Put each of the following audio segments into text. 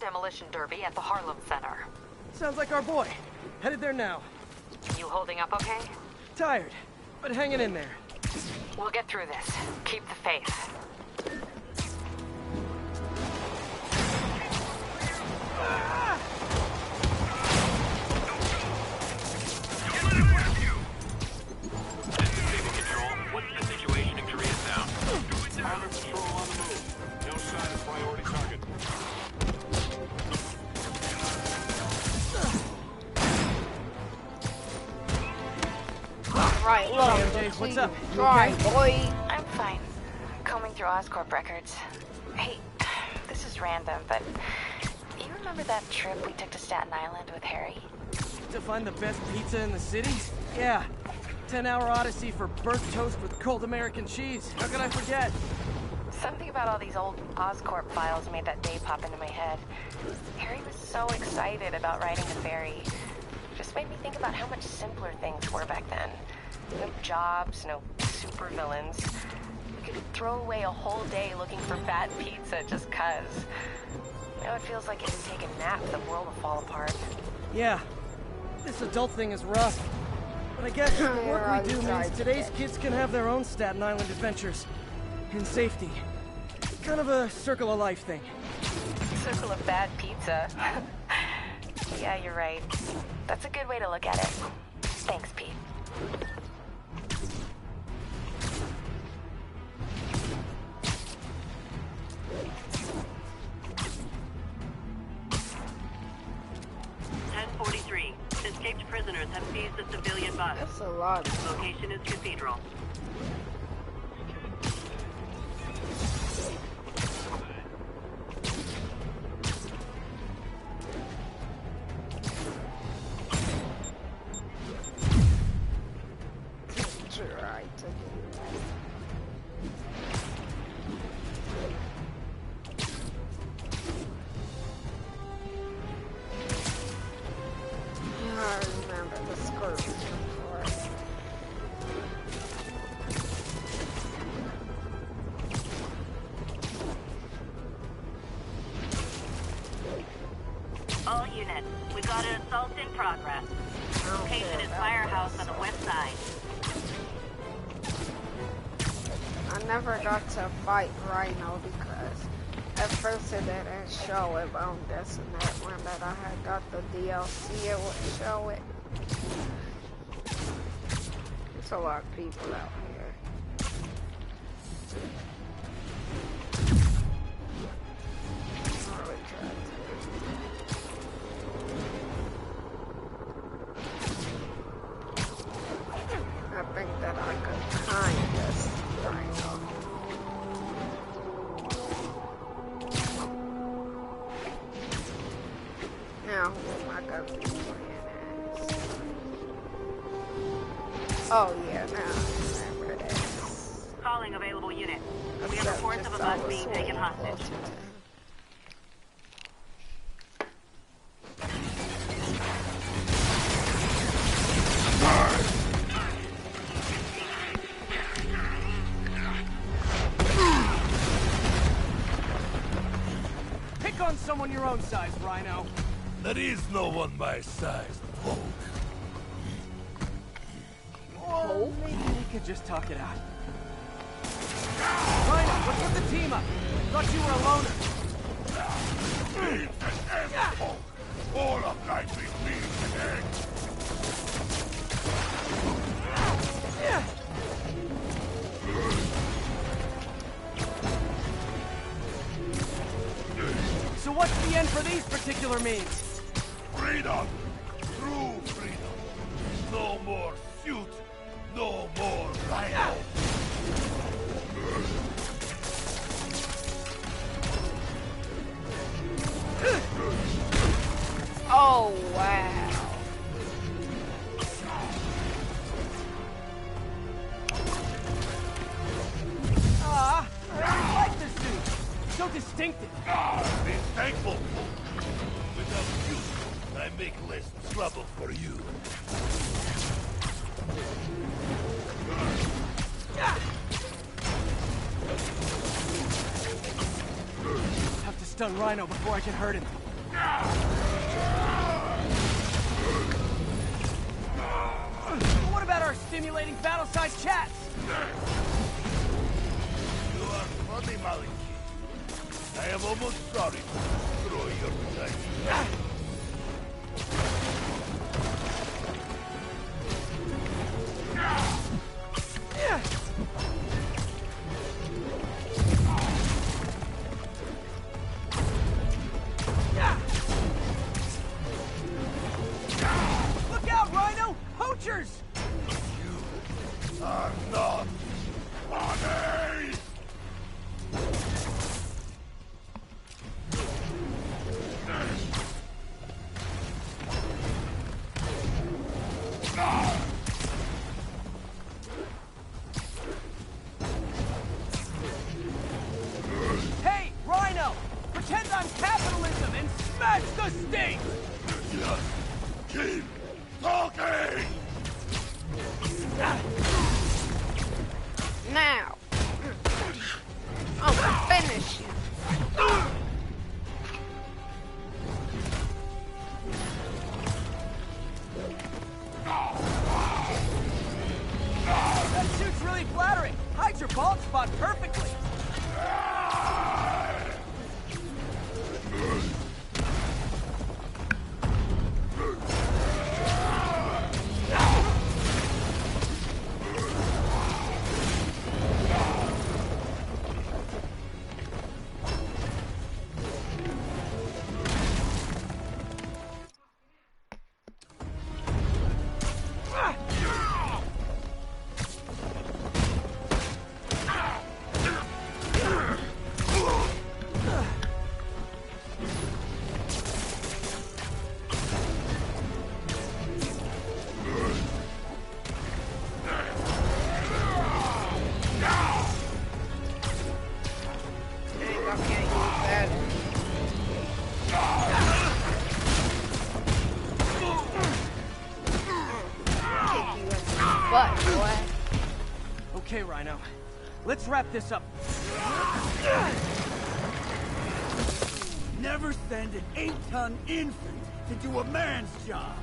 demolition derby at the Harlem Center. Sounds like our boy. Headed there now. You holding up okay? Tired, but hanging in there. We'll get through this. Keep the faith. Right, look. MJ, what's up? Right, boy. I'm fine. Combing through Oscorp records. Hey, this is random, but you remember that trip we took to Staten Island with Harry? To find the best pizza in the city? Yeah. 10-hour odyssey for burnt toast with cold American cheese. How could I forget? Something about all these old Oscorp files made that day pop into my head. Harry was so excited about riding the ferry. Just made me think about how much simpler things were back then. No jobs, no supervillains. We could throw away a whole day looking for bad pizza just 'cause. Now it feels like if we take a nap, the world will fall apart. Yeah. This adult thing is rough. But I guess the work we do means today's kids can have their own Staten Island adventures. In safety. Kind of a circle of life thing. Circle of bad pizza. Yeah, you're right. That's a good way to look at it. Thanks, Pete. Escaped prisoners have seized the civilian bus. That's a lot. Location is Cathedral. All units, we got an assault in progress. Location is Firehouse on the west side. I never got to fight Rhino because at first it didn't show it, but I'm guessing that when that I had got the DLC, it would show it. There's a lot of people out here. I think that I could kind this Rhino. Now, who am I gonna be playing as? Oh yeah, now I remember this. Calling available unit. We have reports of a bus being taken hostage. Pick on someone your own size, Rhino. There is no one my size, Hulk. Or maybe we could just talk it out. Rhino, let's put the team up. Thought you were a loner. Beans and eggs, Hulk. All of life is beans and eggs. So what's the end for these particular means? Freedom. True freedom. No more suit. No more Rhino. Oh wow. I really like this suit. So distinctive. Be thankful. Without you, I make less trouble for you. Have to stun Rhino before I can hurt him. What about our stimulating battle-sized chats? You are funny, Maliki. I am almost sorry to destroy your sight. Look out, Rhino! Poachers! You are not funny! Hey, Rhino! Pretend I'm capitalism and smash the state! Just keep talking! Now. I'll finish you. That suit's really flattering. Hides your bald spot perfectly. I can't use that. Kick you in the butt, boy. Okay, Rhino. Let's wrap this up. Never send an 8-ton infant to do a man's job.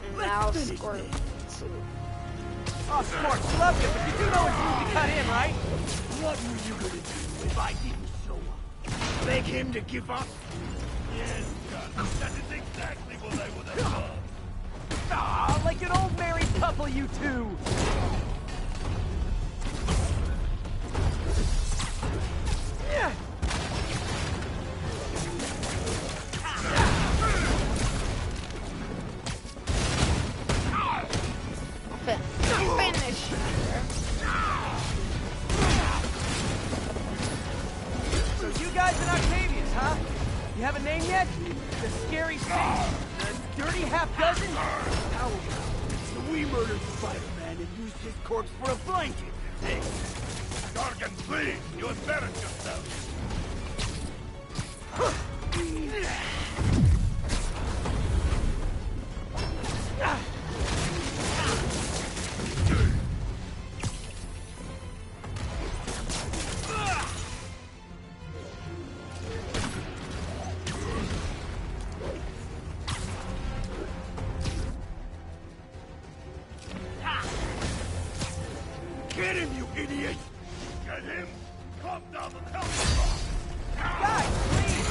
And Let's now finish Squirt this. too. Oh, Sparks, love you, but you do know it's room to cut in, right? What were you gonna do if I didn't show up? Beg him to give up? Yes, Gun. That is exactly what I would have done. Ah, like an old married couple, you two. Yeah. Finish you. So you guys in Octavius, huh? You have a name yet? The Scary Six? The Dirty Half-Dozen? How about so we murdered Spiderman and used his corpse for a blanket? Hey, Gargan, please! You embarrass yourself! get him, you idiot! Get him! Come down and help us! Guys, please!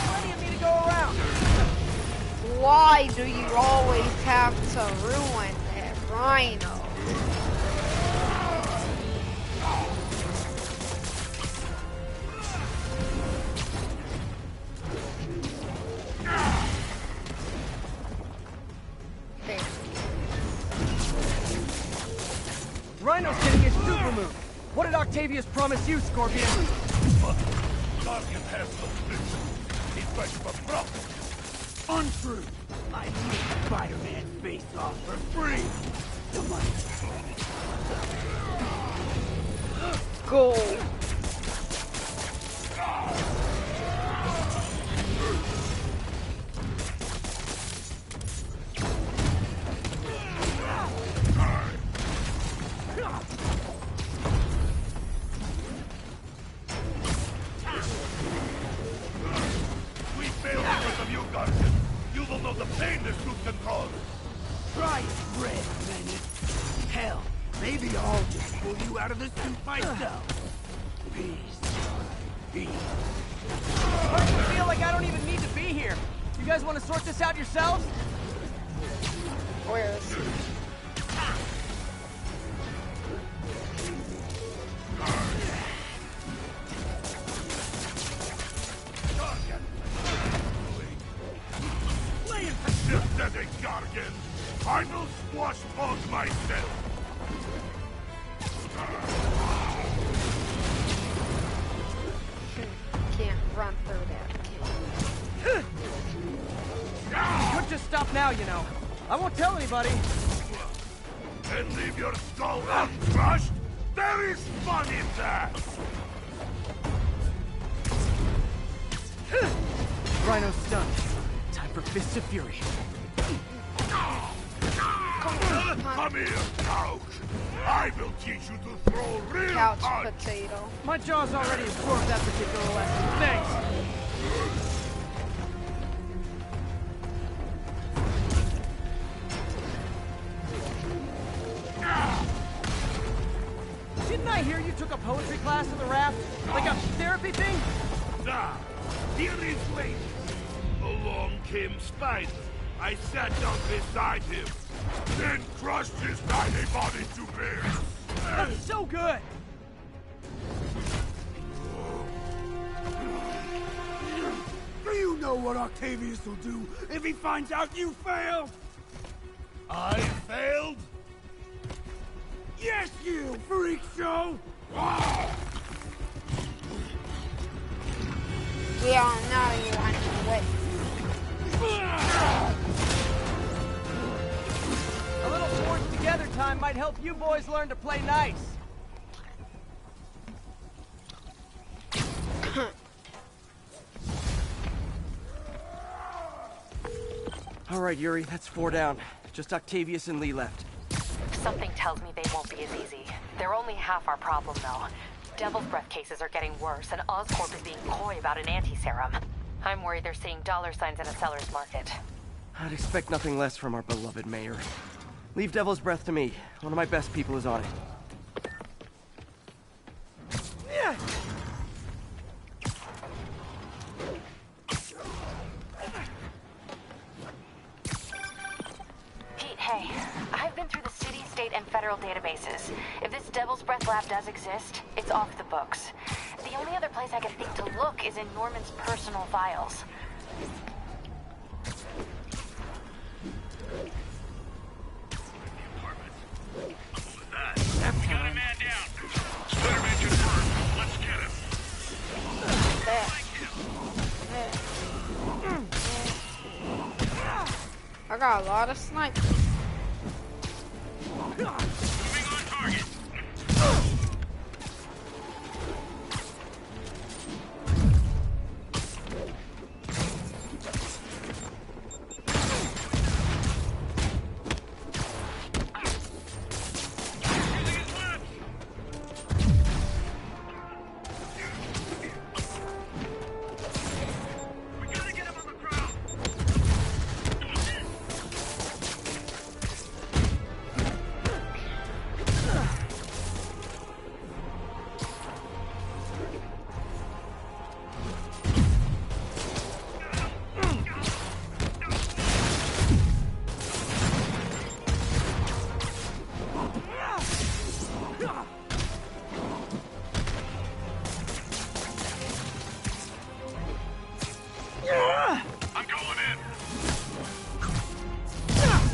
Plenty of me to go around. Why do you always have to ruin that rhino? There. Rhino's getting his suit removed. What did Octavius promise you, Scorpion? But Gargan has no vision. He's fighting for profit. Untrue! I need Spider-Man's face off for free! Come on. Go. We failed because of you, Gargan. Maybe I'll just pull you out of the suit myself. Peace. Peace. I feel like I don't even need to be here. You guys want to sort this out yourselves? Where is he? Just as a guardian, I will squash both myself. Can't run through that. You could just stop now, you know. I won't tell anybody. And leave your skull uncrushed? There is fun in that! Rhino's stunned. Time for Fists of Fury. Come here, couch! I will teach you to throw real Couch punch! potato. My jaw's already absorbed that particular lesson. Thanks. Didn't I hear you took a poetry class at the raft? Like a therapy thing? Now, here is waiting. Along came Spider. I sat down beside him, then crushed his tiny body to bits. That's so good! Do you know what Octavius will do if he finds out you failed? I failed? Yes, you freak show! We all know you want to wait. A little forced together time might help you boys learn to play nice. All right, Yuri, that's 4 down. Just Octavius and Lee left. Something tells me they won't be as easy. They're only half our problem, though. Devil's Breath cases are getting worse, and Oscorp is being coy about an anti-serum. I'm worried they're seeing dollar signs in a seller's market. I'd expect nothing less from our beloved mayor. Leave Devil's Breath to me. One of my best people is on it. Yeah. Pete, hey. I've been through the city, state, and federal databases. If this Devil's Breath lab does exist, it's off the books. The only other place I can think to look is in Norman's personal files. Got a man down. Spiderman confirmed. Let's get him. I got a lot of snipers. Moving on target.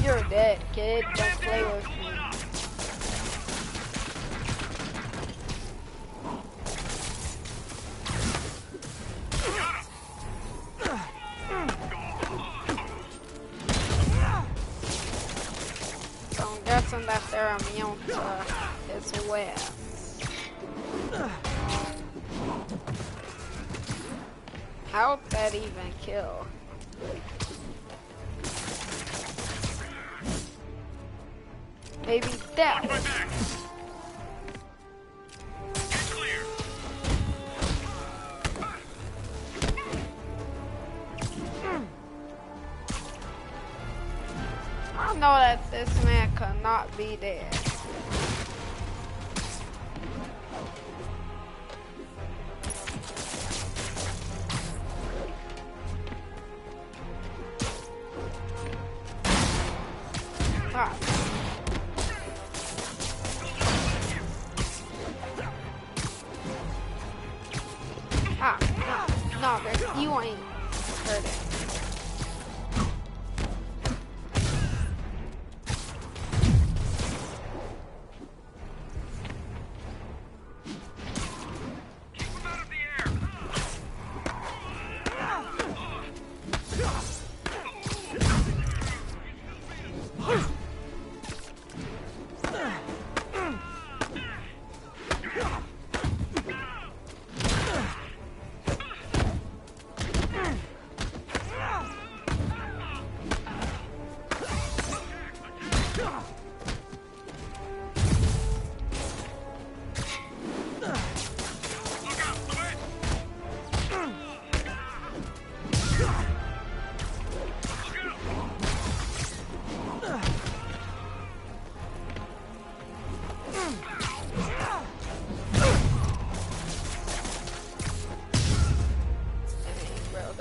You're dead, kid. Don't play with me. So I'm guessing that they're immune to his webs. How'd that even kill? Maybe that was Clear. I know that this man could not be dead. Ah. Ah, no, you ain't hurting.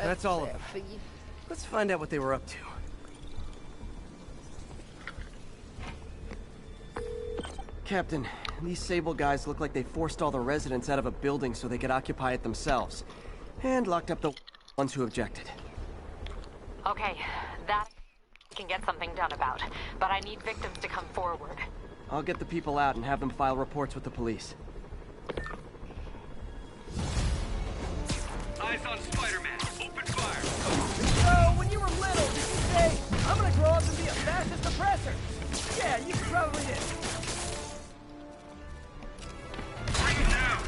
That's all of them. Let's find out what they were up to. Captain, these Sable guys look like they forced all the residents out of a building so they could occupy it themselves. And locked up the ones who objected. Okay, that can get something done about. But I need victims to come forward. I'll get the people out and have them file reports with the police. Eyes on Spiderman. Open fire. So, when you were little, did you say, I'm gonna grow up and be a fascist oppressor? Yeah, you probably did. Bring it down.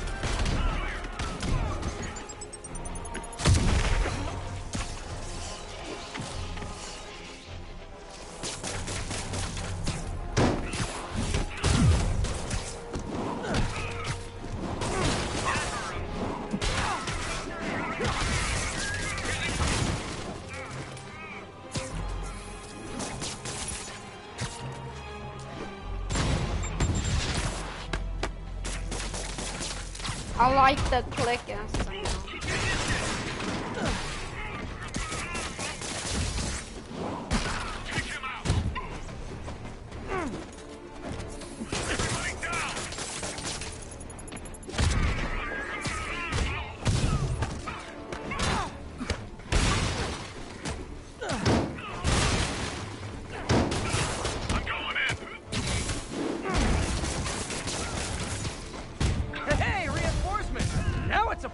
I like the click and sound.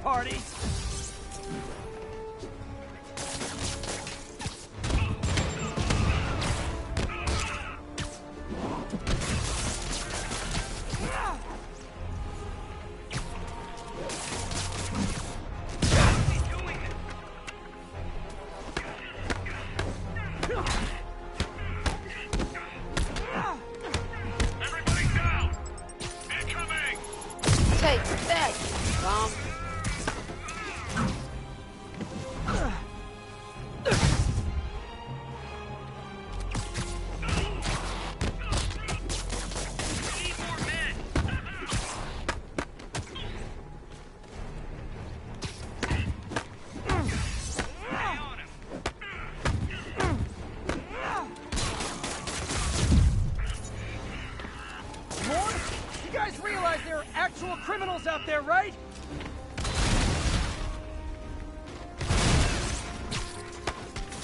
Party. Everybody down. Incoming. Take that, bomb. Criminals out there, right?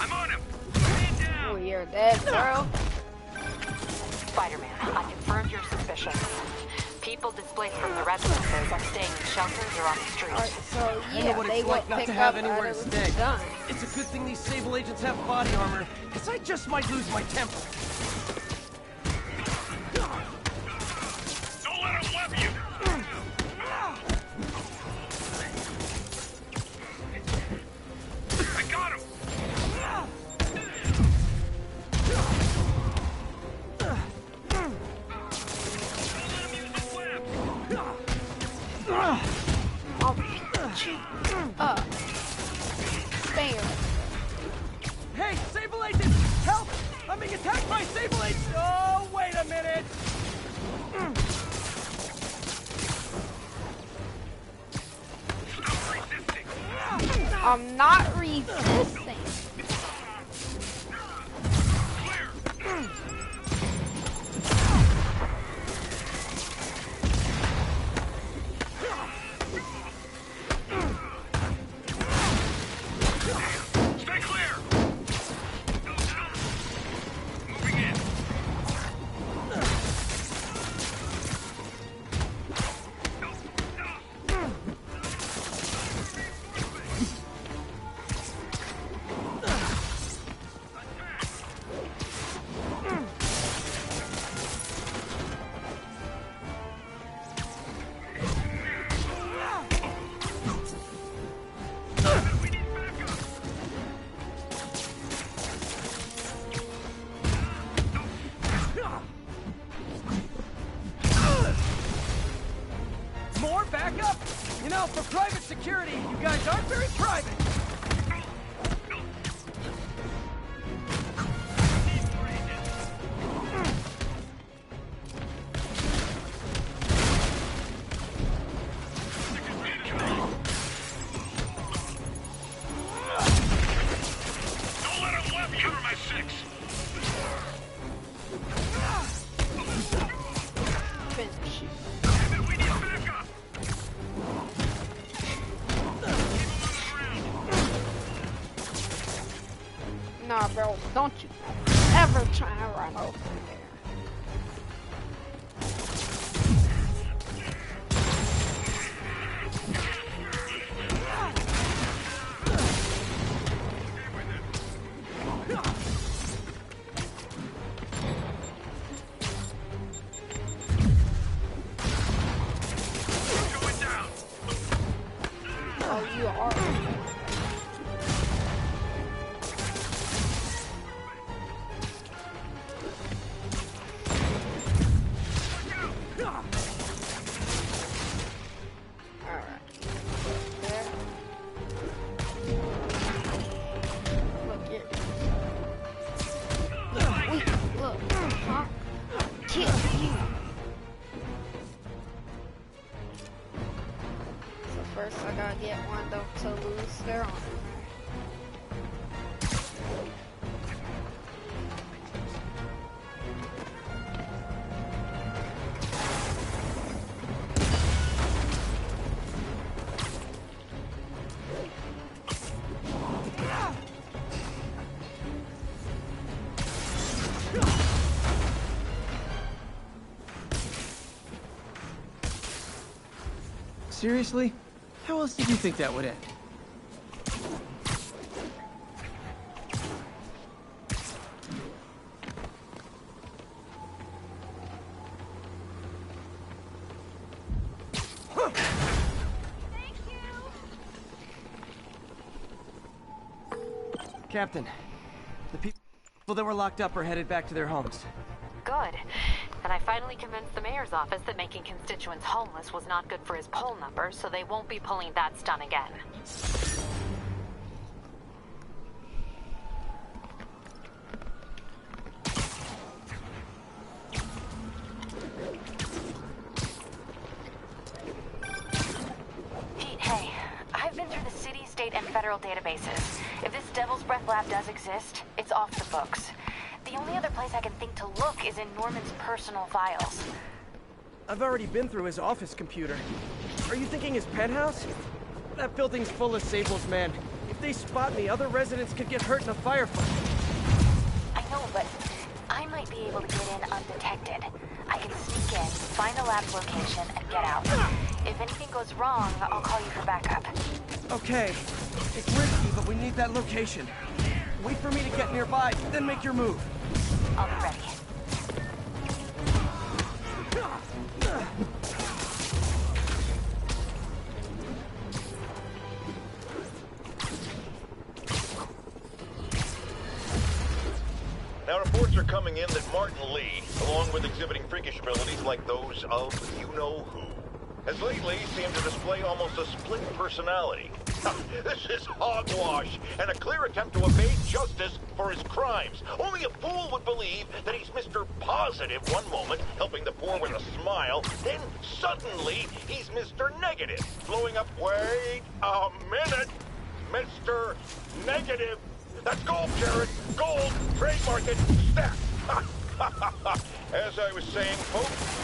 I'm on him. Man down. Oh, you're dead, bro. Spider-Man, I confirmed your suspicions. People displaced from the residences are staying in shelters or on the street. Alright, so I know yeah, what they it's will like not pick to have up anywhere to stay. done. It's a good thing these Sable agents have body armor, because I just might lose my temper. Don't let him web you. I got him. Bam. Hey, Sable agent, help! I'm being attacked by Sable agents. Oh, wait a minute. Stop resisting. I'm not resisting. Clear. things aren't very private. Don't let him whip you. Cover my six. Finish. Damn it, we need backup. Nah, bro, don't you ever try to run over there. Going down. Oh, you are. Alright. There. Look here. Look, weak. Look. Huh? Kill you. So first I gotta get one of them to lose their armor. Seriously? How else did you think that would end? Captain, the people that were locked up are headed back to their homes. Good. And I finally convinced the mayor's office that making constituents homeless was not good for his poll numbers, so they won't be pulling that stunt again. Pete, hey. I've been through the city, state, and federal databases. If this Devil's Breath lab does exist, it's off the books. The only other place I can think to look is in Norman's personal files. I've already been through his office computer. Are you thinking his penthouse? That building's full of Sable's men. If they spot me, other residents could get hurt in a firefight. I know, but I might be able to get in undetected. I can sneak in, find the lab's location, and get out. If anything goes wrong, I'll call you for backup. Okay. It's risky, but we need that location. Wait for me to get nearby, then make your move. I'll be ready. Now, reports are coming in that Martin Lee, along with exhibiting freakish abilities like those of you-know-who, has lately seemed to display almost a split personality. This is hogwash and a clear attempt to evade justice for his crimes. Only a fool would believe that he's Mr. Positive one moment, helping the poor with a smile, then suddenly he's Mr. Negative, blowing up. Wait a minute, Mr. Negative. That's gold, Jared. Gold. Trademark it. Stat. As I was saying, folks.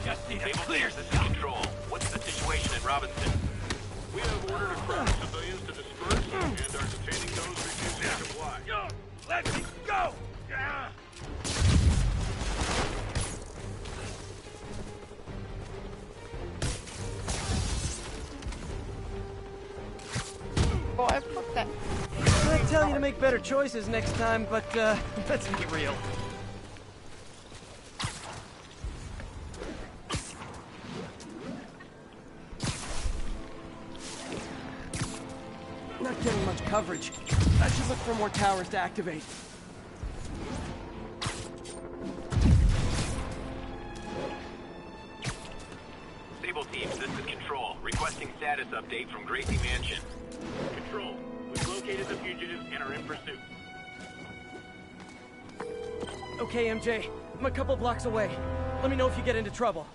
Just need a clear control. What's the situation in Robinson? We have ordered a crowd of civilians to disperse and are detaining those refusing to comply. Yo, let me go! Boy, fuck that. I tell you to make better choices next time, but let's be real. Not getting much coverage. I should look for more towers to activate. Sable team, this is Control. Requesting status update from Gracie Mansion. Control, we've located the fugitives and are in pursuit. Okay, MJ. I'm a couple blocks away. Let me know if you get into trouble.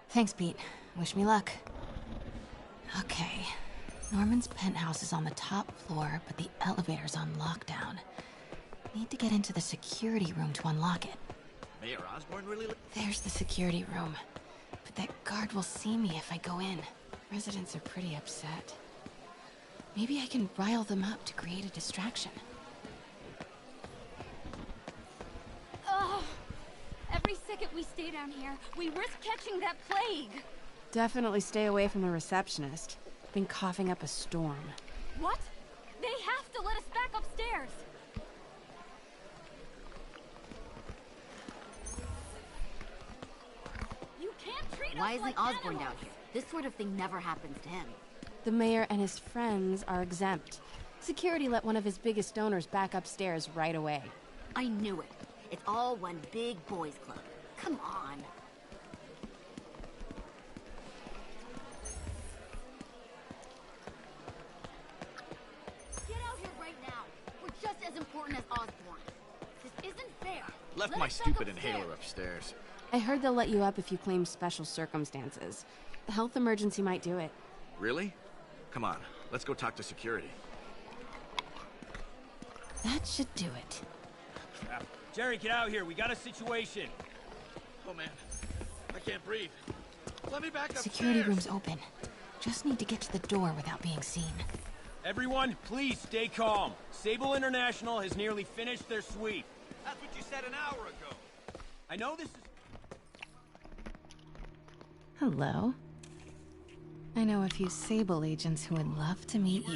Thanks, Pete. Wish me luck. Okay. Norman's penthouse is on the top floor, but the elevator's on lockdown. Need to get into the security room to unlock it. Mayor Osborn really... There's the security room. But that guard will see me if I go in. Residents are pretty upset. Maybe I can rile them up to create a distraction. Oh, every second we stay down here, we risk catching that plague. Definitely stay away from the receptionist. Been coughing up a storm. What? They have to let us back upstairs. You can't treat Why us isn't like Osborn animals. down here? This sort of thing never happens to him. The mayor and his friends are exempt. Security let one of his biggest donors back upstairs right away. I knew it. It's all one big boys club. Come on. Get out here right now. We're just as important as Osborn. This isn't fair. Left Let my us back stupid upstairs. inhaler upstairs. I heard they'll let you up if you claim special circumstances. The health emergency might do it. Really? Come on, let's go talk to security. That should do it. Jerry, get out here. We got a situation. Oh man, I can't breathe. Let me back upstairs. Security room's open. Just need to get to the door without being seen. Everyone, please stay calm. Sable International has nearly finished their sweep. That's what you said an hour ago. I know this is... Hello. I know a few Sable agents who would love to meet you.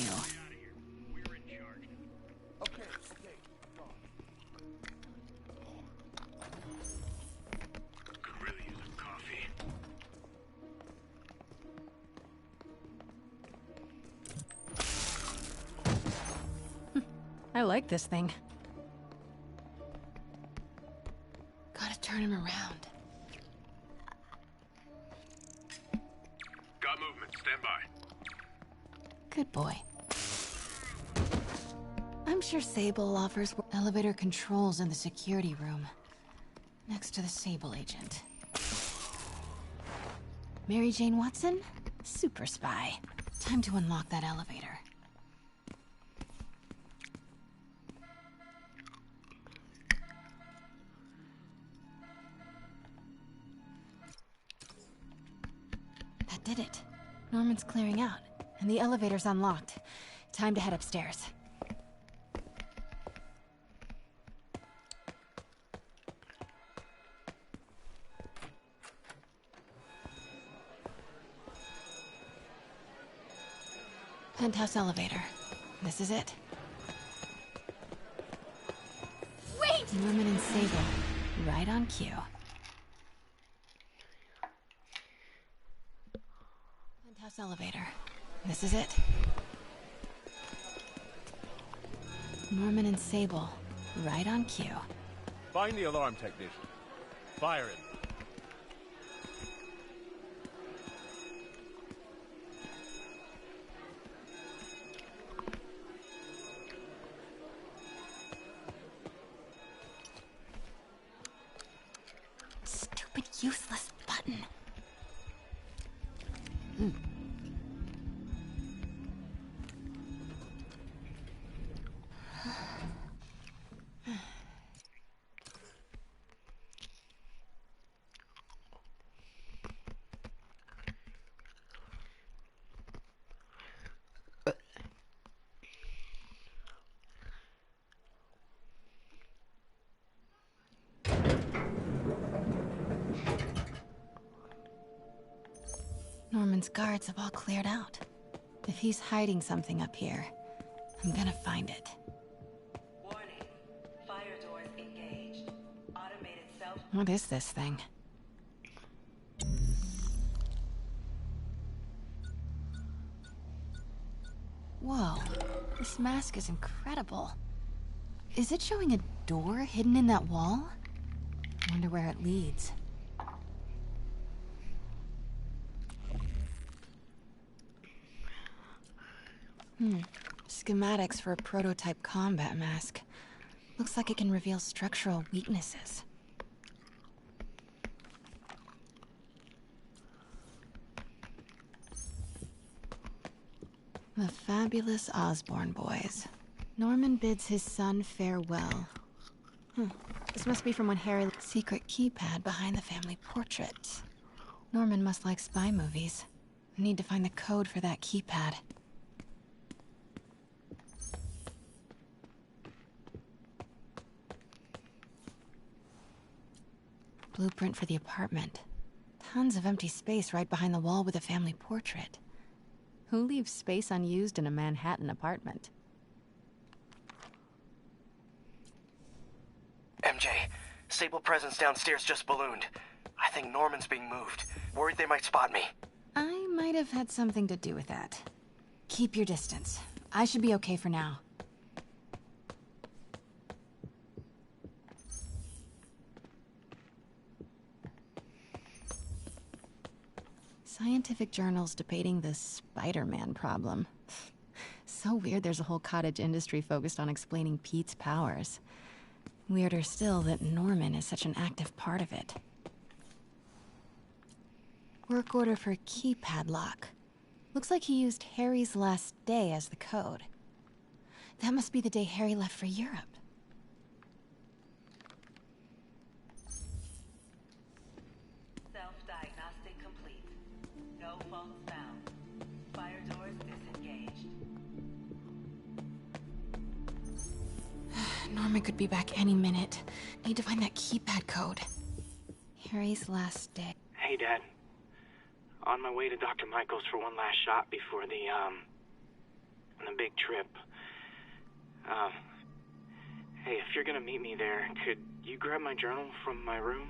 Could really use a coffee. I like this thing. Gotta turn him around. Got movement. Stand by. Good boy. I'm sure Sable offers elevator controls in the security room. Next to the Sable agent. Mary Jane Watson? Super spy. Time to unlock that elevator. That did it. Norman's clearing out, and the elevator's unlocked. Time to head upstairs. Penthouse elevator. This is it. Wait! Norman and Sable. Right on cue. Penthouse elevator. This is it. Norman and Sable. Right on cue. Find the alarm technician. Fire it. Stupid, useless button. Norman's guards have all cleared out. If he's hiding something up here, I'm gonna find it. Warning. Fire doors engaged. Automated self... What is this thing? Whoa, this mask is incredible. Is it showing a door hidden in that wall? Wonder where it leads. Schematics for a prototype combat mask. Looks like it can reveal structural weaknesses. The fabulous Osborn boys. Norman bids his son farewell. This must be from when Harry... Secret keypad behind the family portrait. Norman must like spy movies. I need to find the code for that keypad. Blueprint for the apartment. Tons of empty space right behind the wall with a family portrait. Who leaves space unused in a Manhattan apartment? MJ, Sable presence downstairs just ballooned. I think Norman's being moved. Worried they might spot me. I might have had something to do with that. Keep your distance. I should be okay for now. Scientific journals debating the Spiderman problem. So weird there's a whole cottage industry focused on explaining Pete's powers. Weirder still that Norman is such an active part of it. Work order for a keypad lock. Looks like he used Harry's last day as the code. That must be the day Harry left for Europe. Self-diagnostic complete. No faults found. Fire doors disengaged. Norman could be back any minute. Need to find that keypad code. Harry's last day. Hey, Dad. On my way to Dr. Michael's for one last shot before the big trip. Hey, if you're gonna meet me there, could you grab my journal from my room?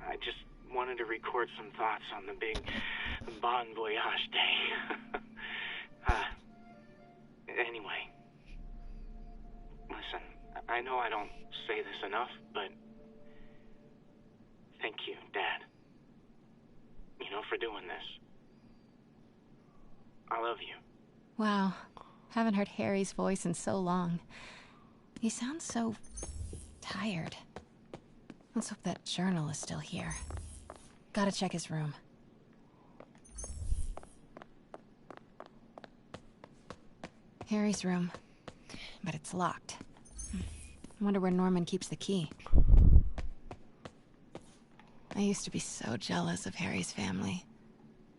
I just wanted to record some thoughts on the big Bon Voyage day. Anyway. Listen, I know I don't say this enough, but thank you, Dad. You know, for doing this. I love you. Wow. Haven't heard Harry's voice in so long. He sounds so tired. Let's hope that journal is still here. Gotta check his room. Harry's room. But it's locked. Wonder where Norman keeps the key. I used to be so jealous of Harry's family.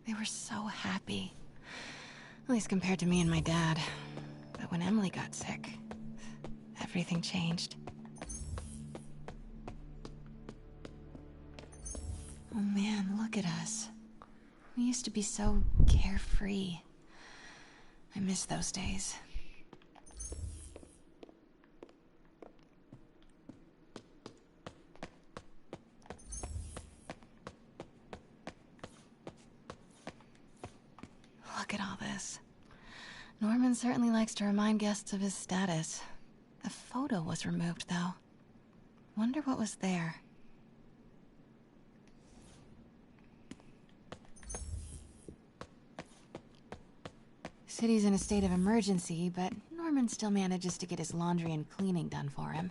They were so happy. At least compared to me and my dad. But when Emily got sick, everything changed. Oh man, look at us. We used to be so carefree. I miss those days. Look at all this. Norman certainly likes to remind guests of his status. The photo was removed, though. Wonder what was there. City's in a state of emergency, but Norman still manages to get his laundry and cleaning done for him.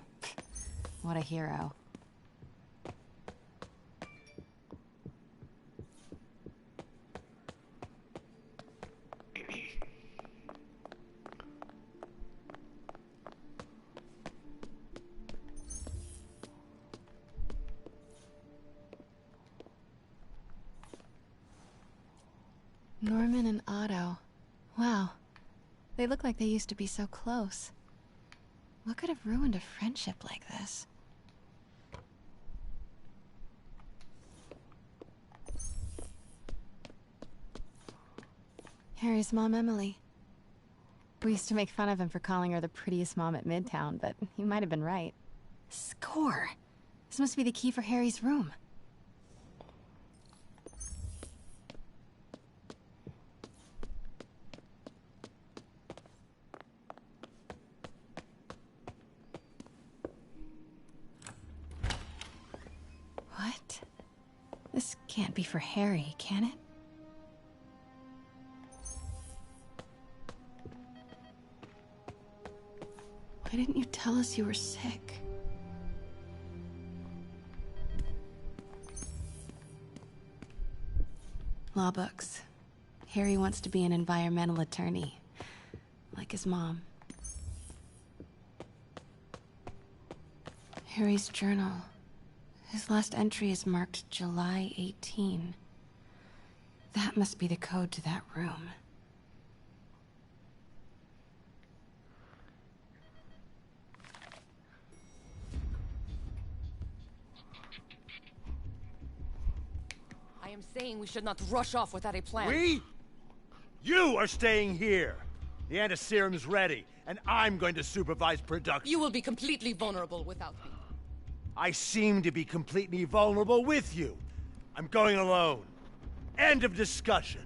What a hero. Norman and Otto. Wow. They look like they used to be so close. What could have ruined a friendship like this? Harry's mom, Emily. We used to make fun of him for calling her the prettiest mom at Midtown, but he might have been right. Score! This must be the key for Harry's room. What? This can't be for Harry, can it? Why didn't you tell us you were sick? Law books. Harry wants to be an environmental attorney, like his mom. Harry's journal. His last entry is marked July 18. That must be the code to that room. I am saying we should not rush off without a plan. We? You are staying here. The antiserum's ready, and I'm going to supervise production. You will be completely vulnerable without me. I seem to be completely vulnerable with you. I'm going alone. End of discussion.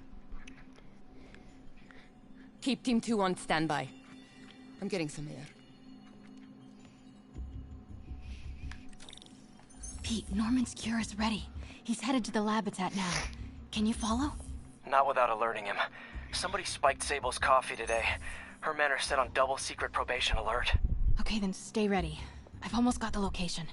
Keep Team 2 on standby. I'm getting some air. Pete, Norman's cure is ready. He's headed to the lab it's at now. Can you follow? Not without alerting him. Somebody spiked Sable's coffee today. Her men are set on double secret probation alert. Okay, then stay ready. I've almost got the location.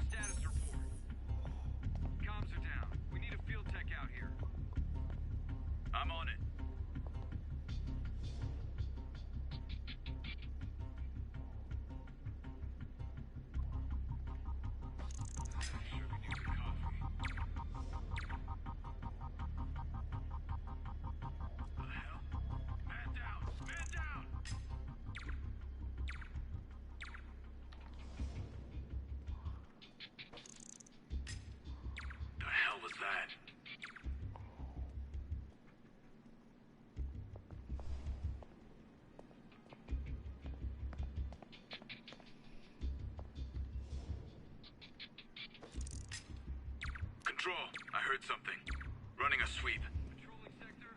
Status report. Comms are down. We need a field tech out here. I'm on it. Control, I heard something. Running a sweep. Patrolling sector.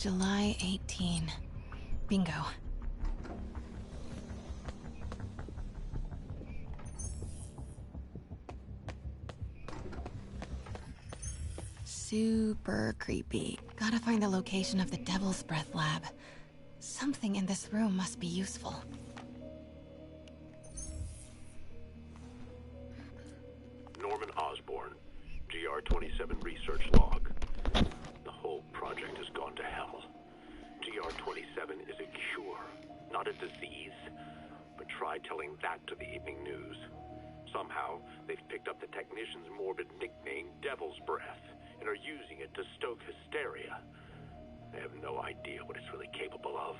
July 18. Bingo. Super creepy. Gotta find the location of the Devil's Breath lab. Something in this room must be useful. Norman Osborn, GR-27 research log. The whole project has gone to hell. GR-27 is a cure, not a disease. But try telling that to the evening news. Somehow, they've picked up the technician's morbid nickname, Devil's Breath, and are using it to stoke hysteria. They have no idea what it's really capable of.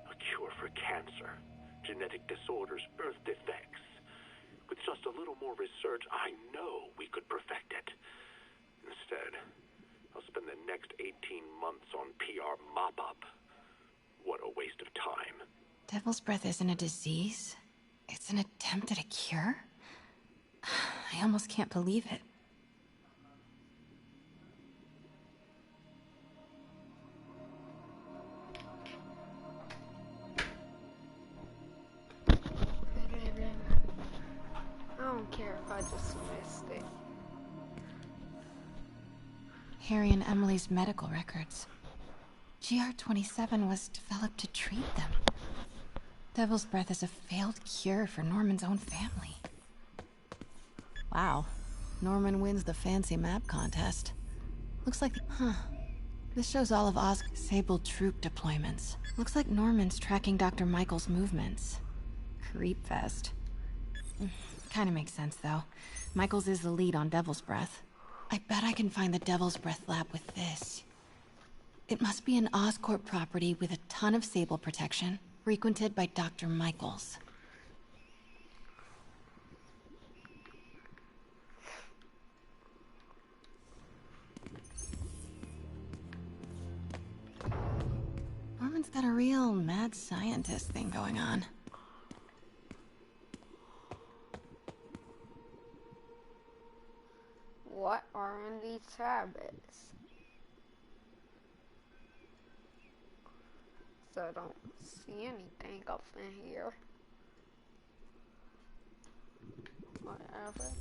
A cure for cancer, genetic disorders, birth defects. With just a little more research, I know we could perfect it. Instead, I'll spend the next 18 months on PR mop-up. What a waste of time. Devil's Breath isn't a disease. It's an attempt at a cure? I almost can't believe it. I don't care if I just missed it. Harry and Emily's medical records. GR-27 was developed to treat them. Devil's Breath is a failed cure for Norman's own family. Wow. Norman wins the fancy map contest. Looks like... This shows all of Oz's Sable troop deployments. Looks like Norman's tracking Dr. Michael's movements. Creepfest. Kinda makes sense, though. Michael's is the lead on Devil's Breath. I bet I can find the Devil's Breath lab with this. It must be an Oscorp property with a ton of Sable protection, frequented by Dr. Michaels. Norman's got a real mad scientist thing going on. What are in these habits? So I don't see anything up in here. Whatever.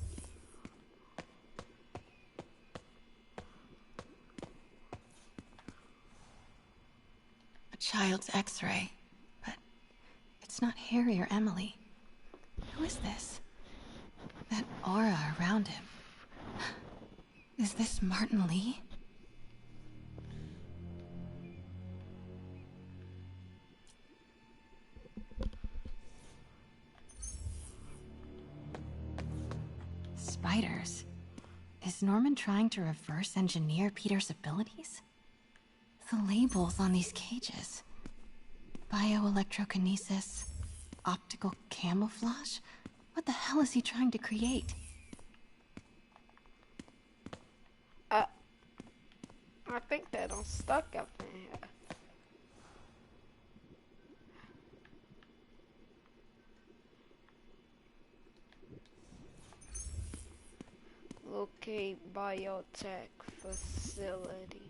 A child's X-ray, but it's not Harry or Emily. Who is this? That aura around him. Is this Martin Lee? Spiders. Is Norman trying to reverse engineer Peter's abilities? The labels on these cages. Bioelectrokinesis, optical camouflage? What the hell is he trying to create? I think that I'm stuck up in here. Locate biotech facility.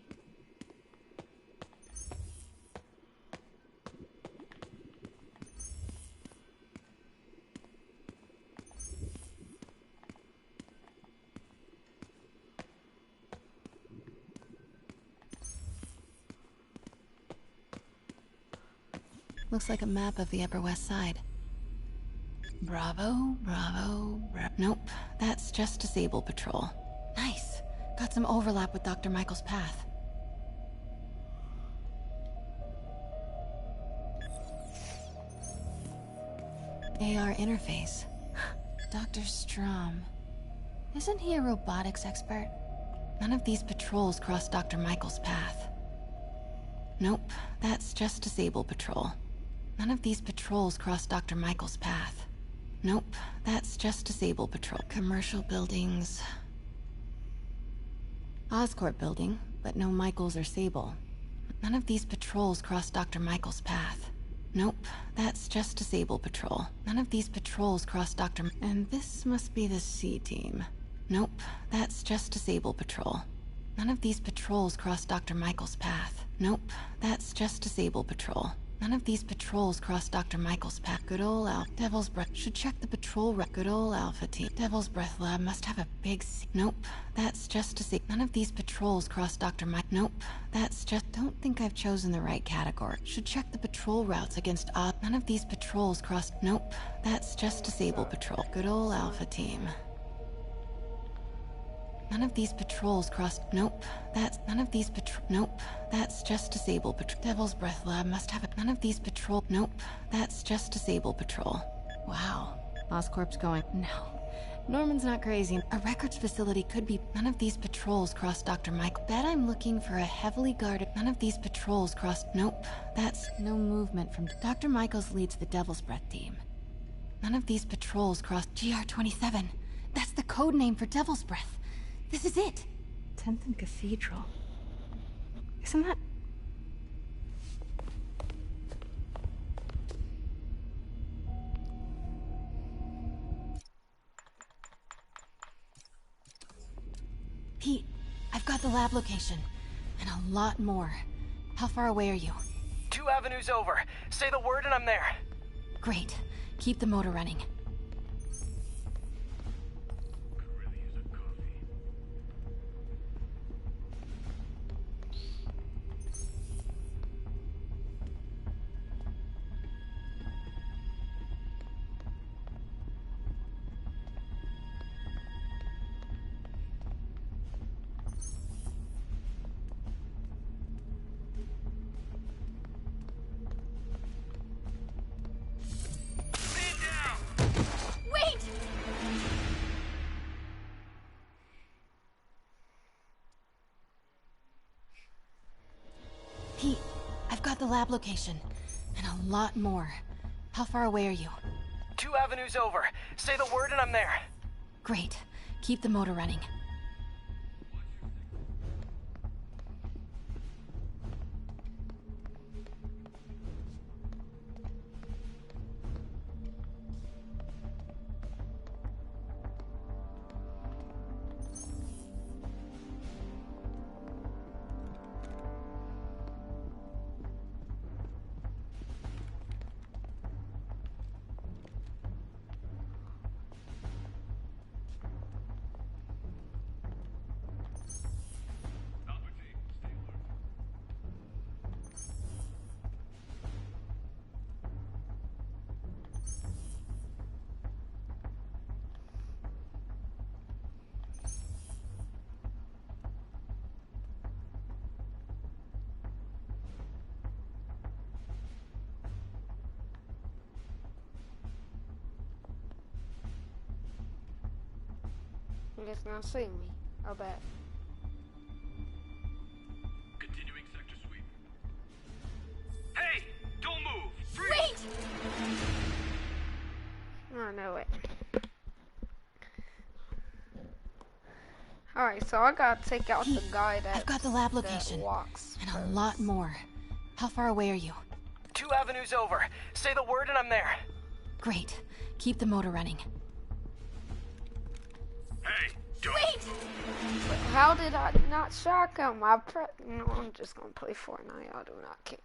Looks like a map of the Upper West Side. Bravo, bravo, nope, that's just Disable Patrol. Nice. Got some overlap with Dr. Michael's path. AR interface. Dr. Strom. Isn't he a robotics expert? None of these patrols cross Dr. Michael's path. Nope, that's just Disable Patrol. None of these patrols cross Dr. Michael's path. Nope, that's just Disable Patrol. Commercial buildings. Oscorp building, but no Michaels or Sable. None of these patrols cross Dr. Michael's path. Nope, that's just Disable Patrol. None of these patrols cross Dr. And this must be the C team. Nope, that's just Disable Patrol. None of these patrols cross Dr. Michael's path. Nope, that's just Disable Patrol. None of these patrols cross Dr. Michael's path. Good ol' Devil's Breath. Should check the patrol Good ol' Alpha Team. Devil's Breath Lab must have a big Nope, that's just None of these patrols cross Dr. Mike. Nope, that's just... Don't think I've chosen the right category. Should check the patrol routes against None of these patrols cross... Nope, that's just Disable Patrol. Good ol' Alpha Team. None of these patrols crossed. Nope. Nope. That's just Disable Patrol. Devil's Breath Lab must have it. None of these patrol. Nope. That's just Disable Patrol. Wow. Oscorp's going. No. Norman's not crazy. A records facility could be. None of these patrols cross Dr. Mike. Bet I'm looking for a heavily guarded. None of these patrols crossed. Nope. That's no movement from. Dr. Michaels leads the Devil's Breath team. None of these patrols crossed. GR27. That's the code name for Devil's Breath. This is it! 10th and Cathedral. Isn't that... Pete, I've got the lab location. And a lot more. How far away are you? 2 avenues over. Say the word and I'm there. Great. Keep the motor running. Pete, I've got the lab location. And a lot more. How far away are you? 2 avenues over. Say the word and I'm there. Great. Keep the motor running. He's gonna see me. I bet. Continuing sector sweep. Hey! Don't move! Freeze! Wait! I know it. Alright, so I gotta take out the guy that... I've got the lab location. Walks and a lot more. How far away are you? 2 avenues over. Say the word and I'm there. Great. Keep the motor running. Hey, don't. Wait! How did I not shock him? No, I'm just gonna play Fortnite. I do not care.